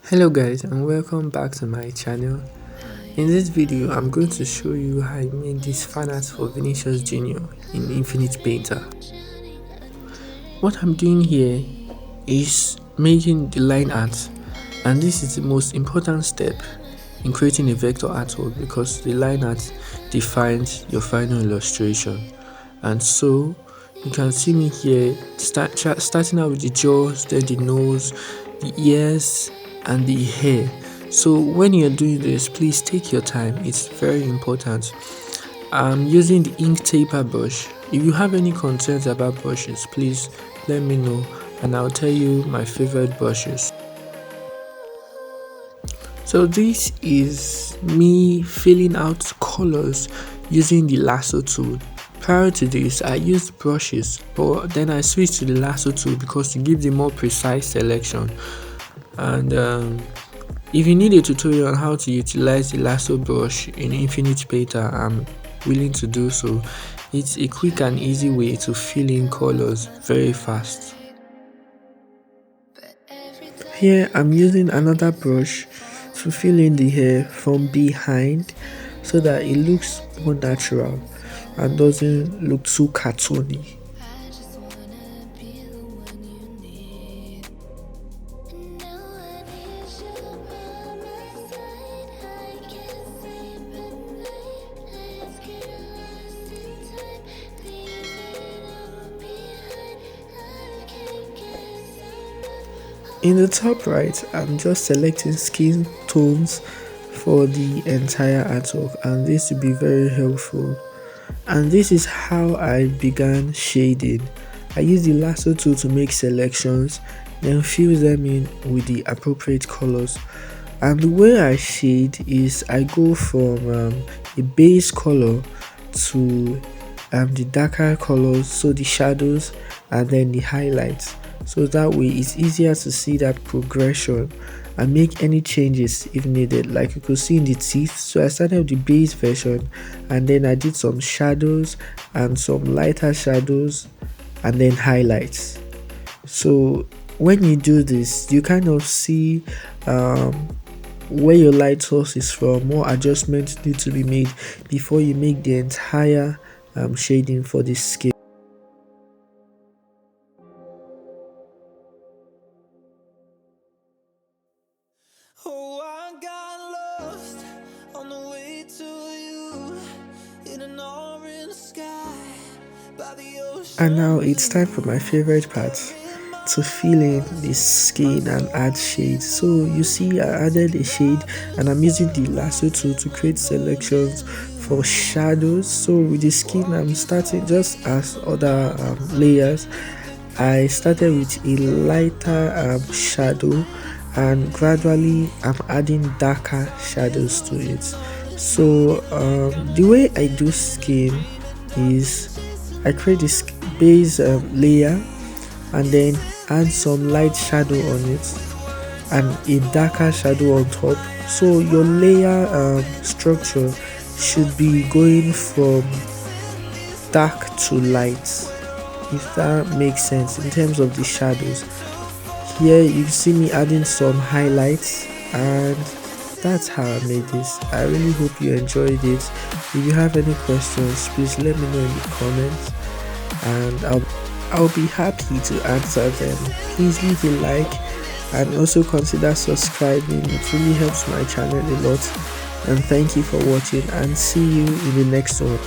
Hello guys, and welcome back to my channel. In this video I'm going to show you how I made this fan art for Vinicius Jr. in Infinite Painter. What I'm doing here is making the line art, and this is the most important step in creating a vector artwork because the line art defines your final illustration. And so you can see me here starting out with the jaws, then the nose, the ears and the hair. So when you're doing this, please take your time, it's very important. I'm using the ink taper brush. If you have any concerns about brushes, please let me know and I'll tell you my favorite brushes. So this is me filling out colors using the lasso tool. Prior to this, I used brushes, but then I switched to the lasso tool because it gives a more precise selection. And if you need a tutorial on how to utilize the lasso brush in Infinite Painter, I'm willing to do so. It's a quick and easy way to fill in colors very fast. Here I'm using another brush to fill in the hair from behind so that it looks more natural and doesn't look too cartoony. In the top right, I'm just selecting skin tones for the entire artwork, and this will be very helpful. And this is how I began shading. I use the lasso tool to make selections, then fill them in with the appropriate colors. And the way I shade is I go from a base color to the darker colors, so the shadows and then the highlights. So that way it's easier to see that progression and make any changes if needed, like you could see in the teeth. So I started with the base version and then I did some shadows and some lighter shadows and then highlights. So when you do this, you kind of see where your light source is from. More adjustments need to be made before you make the entire shading for this skin. Oh, I got lost on the way to you in an orange sky by the ocean. And now it's time for my favorite part, to fill in the skin and add shades. So you see I added a shade and I'm using the lasso tool to create selections for shadows. So with the skin I'm starting just as other layers. I started with a lighter shadow and gradually I'm adding darker shadows to it. So the way I do skin is I create this base layer and then add some light shadow on it and a darker shadow on top. So your layer structure should be going from dark to light, if that makes sense in terms of the shadows. Here you see me adding some highlights, and that's how I made this. I really hope you enjoyed it. If you have any questions, please let me know in the comments and I'll be happy to answer them. Please leave a like and also consider subscribing. It really helps my channel a lot. And thank you for watching, and see you in the next one.